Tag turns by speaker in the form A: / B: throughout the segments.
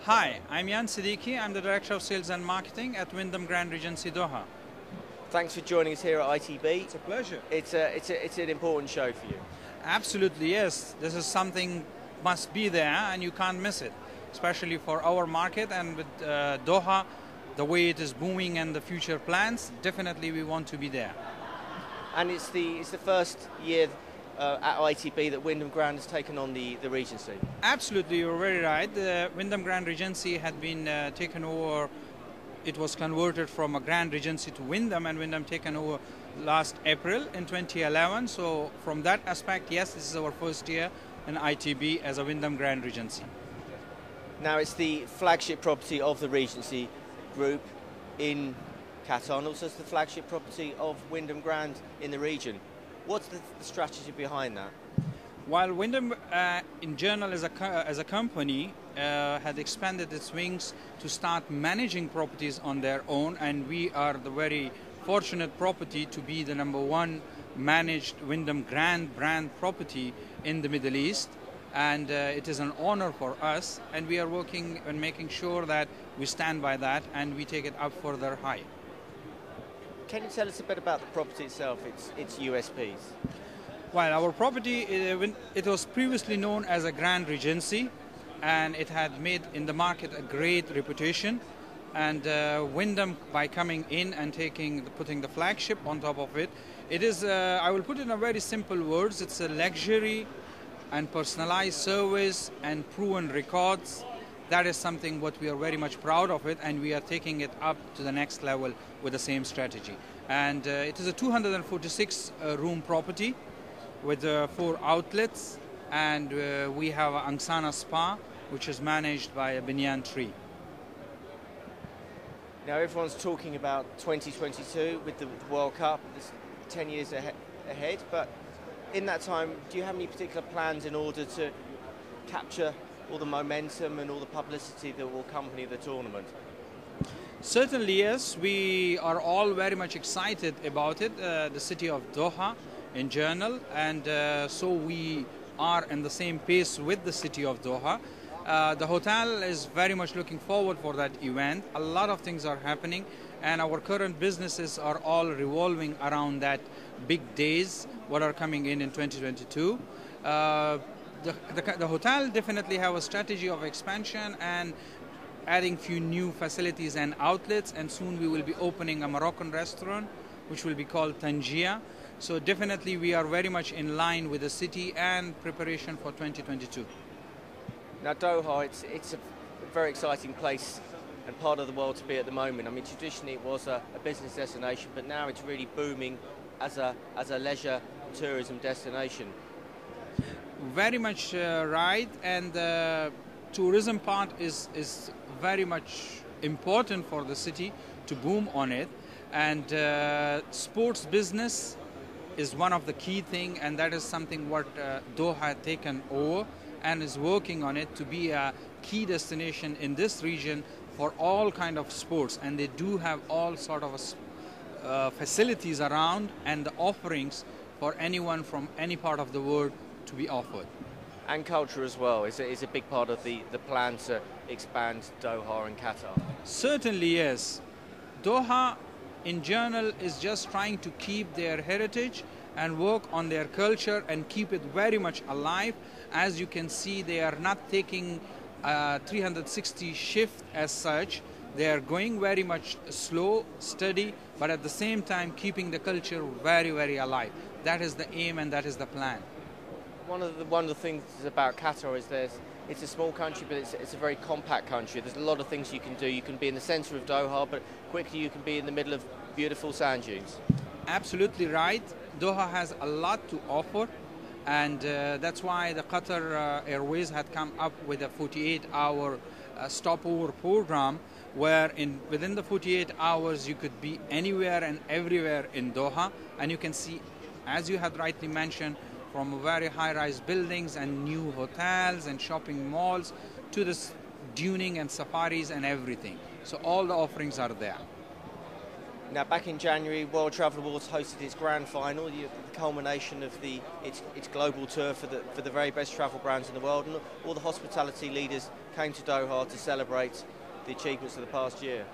A: Hi, I'm Siddiqi. I'm the Director of Sales and Marketing at Wyndham Grand Regency Doha.
B: Thanks for joining us here at ITB.
A: It's a pleasure.
B: It's an important show for you.
A: Absolutely, yes. This is something must be there and you can't miss it, especially for our market and with Doha, the way it is booming and the future plans, definitely we want to be there.
B: And it's the first year at ITB that Wyndham Grand has taken on the Regency.
A: Absolutely, you're very right. The Wyndham Grand Regency had been taken over. It was converted from a Grand Regency to Wyndham, and Wyndham taken over last April in 2011. So from that aspect, yes, this is our first year in ITB as a Wyndham Grand Regency.
B: Now it's the flagship property of the Regency Group in Qatar, and also it's the flagship property of Wyndham Grand in the region. What's the strategy behind that?
A: While Wyndham in general as a company had expanded its wings to start managing properties on their own, and we are the very fortunate property to be the #1 managed Wyndham Grand brand property in the Middle East, and it is an honor for us, and we are working on making sure that we stand by that and we take it up further high.
B: Can you tell us a bit about the property itself, its USPs?
A: Well, our property, it was previously known as a Grand Regency, and it had made in the market a great reputation. And Wyndham, by coming in and putting the flagship on top of it, it is, I will put it in very simple words, it's a luxury and personalized service and proven records. That is something what we are very much proud of it, and we are taking it up to the next level with the same strategy. And it is a 246 room property with 4 outlets, and we have an Angsana Spa, which is managed by a banyan tree.
B: Now everyone's talking about 2022 with the World Cup. It's 10 years ahead, but in that time, do you have any particular plans in order to capture all the momentum and all the publicity that will accompany the tournament?
A: Certainly, yes. We are all very much excited about it, the city of Doha in general, and so we are in the same pace with the city of Doha. The hotel is very much looking forward for that event. A lot of things are happening, and our current businesses are all revolving around that big days what are coming in 2022. The hotel definitely have a strategy of expansion and adding few new facilities and outlets, and soon we will be opening a Moroccan restaurant which will be called Tangier. So definitely we are very much in line with the city and preparation for 2022.
B: Now Doha, it's a very exciting place and part of the world to be at the moment. I mean, traditionally it was a business destination, but now it's really booming as a leisure tourism destination.
A: Very much right, and the tourism part is very much important for the city to boom on it, and sports business is one of the key thing, and that is something what Doha had taken over and is working on it to be a key destination in this region for all kind of sports, and they do have all sort of facilities around and the offerings for anyone from any part of the world to be offered.
B: And culture as well is a big part of the plan to expand Doha and Qatar.
A: Certainly, yes. Doha in general is just trying to keep their heritage and work on their culture and keep it very much alive. As you can see, they are not taking a 360 shift as such. They are going very much slow, steady, but at the same time keeping the culture very, very alive. That is the aim and that is the plan.
B: One of the things about Qatar is it's a small country, but it's a very compact country. There's a lot of things you can do. You can be in the centre of Doha, but quickly you can be in the middle of beautiful sand dunes.
A: Absolutely right. Doha has a lot to offer, and that's why the Qatar Airways had come up with a 48-hour stopover program, where within the 48 hours you could be anywhere and everywhere in Doha, and you can see, as you had rightly mentioned, from very high-rise buildings and new hotels and shopping malls to this duning and safaris and everything. So all the offerings are there.
B: Now, back in January, World Travel Awards hosted its grand final, the culmination of its global tour for the very best travel brands in the world, and all the hospitality leaders came to Doha to celebrate the achievements of the past year.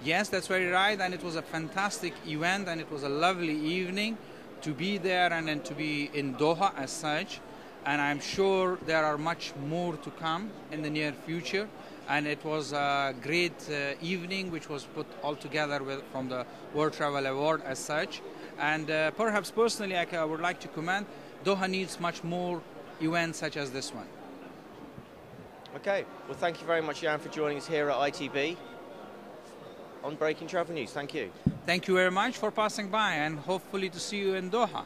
A: Yes, that's very right, and it was a fantastic event, and it was a lovely evening to be there and then to be in Doha as such. And I'm sure there are much more to come in the near future. And it was a great evening which was put all together from the World Travel Award as such. And perhaps personally I would like to comment, Doha needs much more events such as this one.
B: Okay, well thank you very much, Jan, for joining us here at ITB on Breaking Travel News. Thank you.
A: Thank you very much for passing by, and hopefully to see you in Doha.